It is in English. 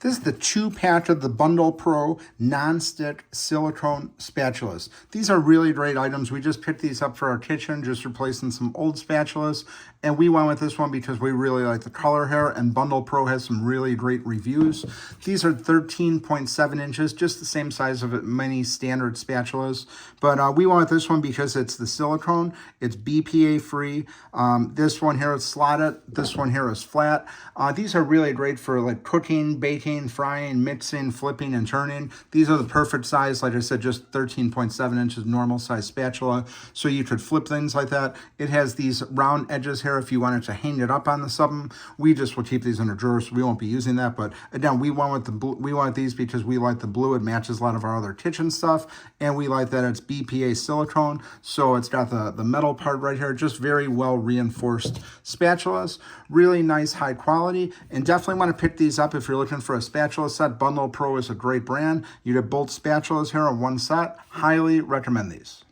This is the 2-pack of the BundlePro non-stick silicone spatulas. These are really great items. We just picked these up for our kitchen, just replacing some old spatulas. And we went with this one because we really like the color here, and BundlePro has some really great reviews. These are 13.7 inches, just the same size of many standard spatulas. But we went with this one because it's the silicone. It's BPA free. This one here is slotted. This one here is flat. These are really great for like cooking, baking, frying, mixing, flipping, and turning. These are the perfect size. Like I said, just 13.7 inches normal size spatula. So you could flip things like that. It has these round edges here if you wanted to hang it up on the something. We just will keep these in a drawer, so we won't be using that. But again, we went with the blue. We want these because we like the blue. It matches a lot of our other kitchen stuff, and we like that it's BPA silicone. So it's got the metal part right here. Just very well reinforced spatulas. Really nice, high quality, and definitely want to pick these up if you're looking for a spatula set. BundlePro is a great brand. You get both spatulas here in one set. Highly recommend these.